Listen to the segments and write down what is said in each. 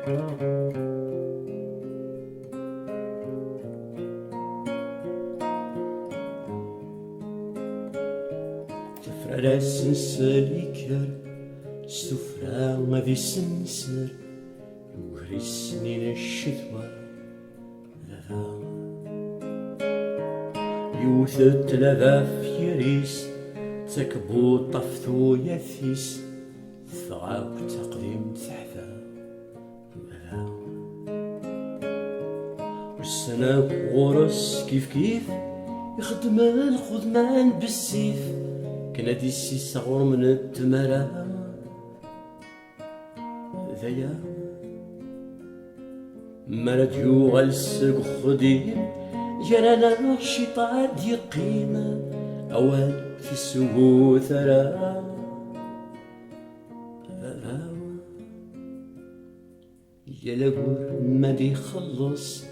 تفرع سنساليكر ستفرع غادي سنسر يوهري السنين الشتوى ذا يوث ثلاثة في يريس تكبو طفتو يثيس ثغاو تقديم تحفا ذا والسنة غورس كيف كيف يخدم الخدمان بالسيف كنا دي السيس غور من التمرة ذايا مرد يوغل السق خديم جرانا الشيطان يقيم أول في السوق ثرى يلاقور ما دي يخلص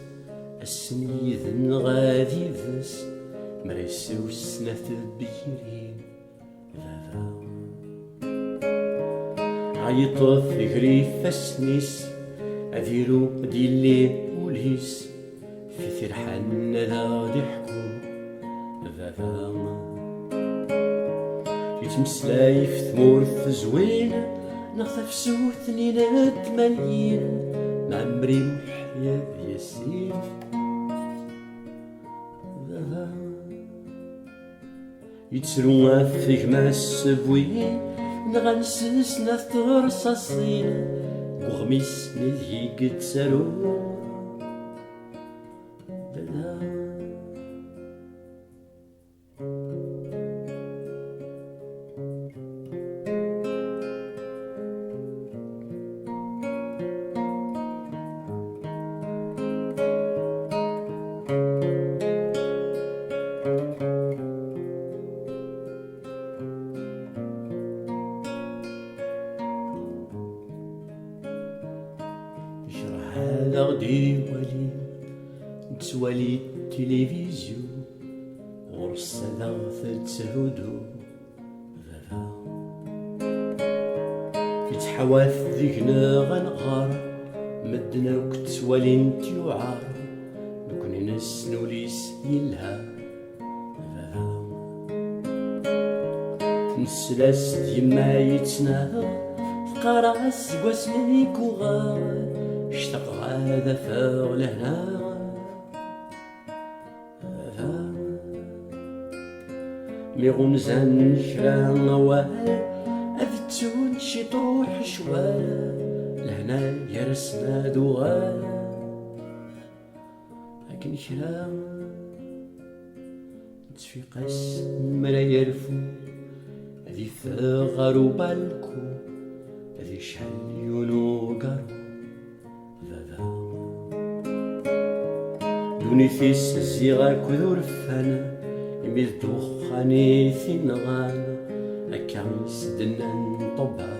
السنيذ غادي يفس مريسو السنة بيرين عيطف يجري فسنيس أديرو ديلي وليس في ثرحان ذا ضحكو ذا يتمسلاي في ثمور في زوين نخطف سوثني نتمنين معمري محيا ياسين ذا يتسرو في جمع السبوين نغنسس نثر رصاصين وغميس نذهي قد سارو هذا غدي ولي نتوالي التلفزيون غرس هذا تتهدو ذا يتحواث ذيكنا غنغار مدنا وكتوالي نتيوعار نكون نسنو ليس يلها ذا نسلاس ديما يتناهى القراص قواسنيك وغار اشتاق هذا فوق لهنا مي غمزان شرا نوال أذتون شي طوح شوال لهنا يرسنا دوغال لكن شرا تفيقاس ملا يرفو هذي ثغرو بالكو هذي شحال يونو قارو دونيثيس الزيغا كذو رفان يميذ دوخاني ثنغان هكا يسدنا نطبع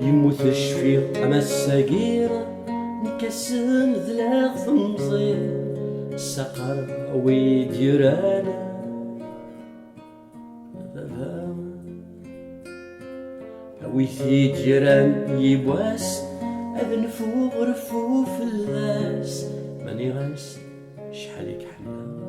يموت الشفيق أما الساقير نكسن ذلاغ ثمزير السقر ويد يرانا ويثي جيران يبواس أذنفو غرفو في اللاس ماني غاس شحالك حنا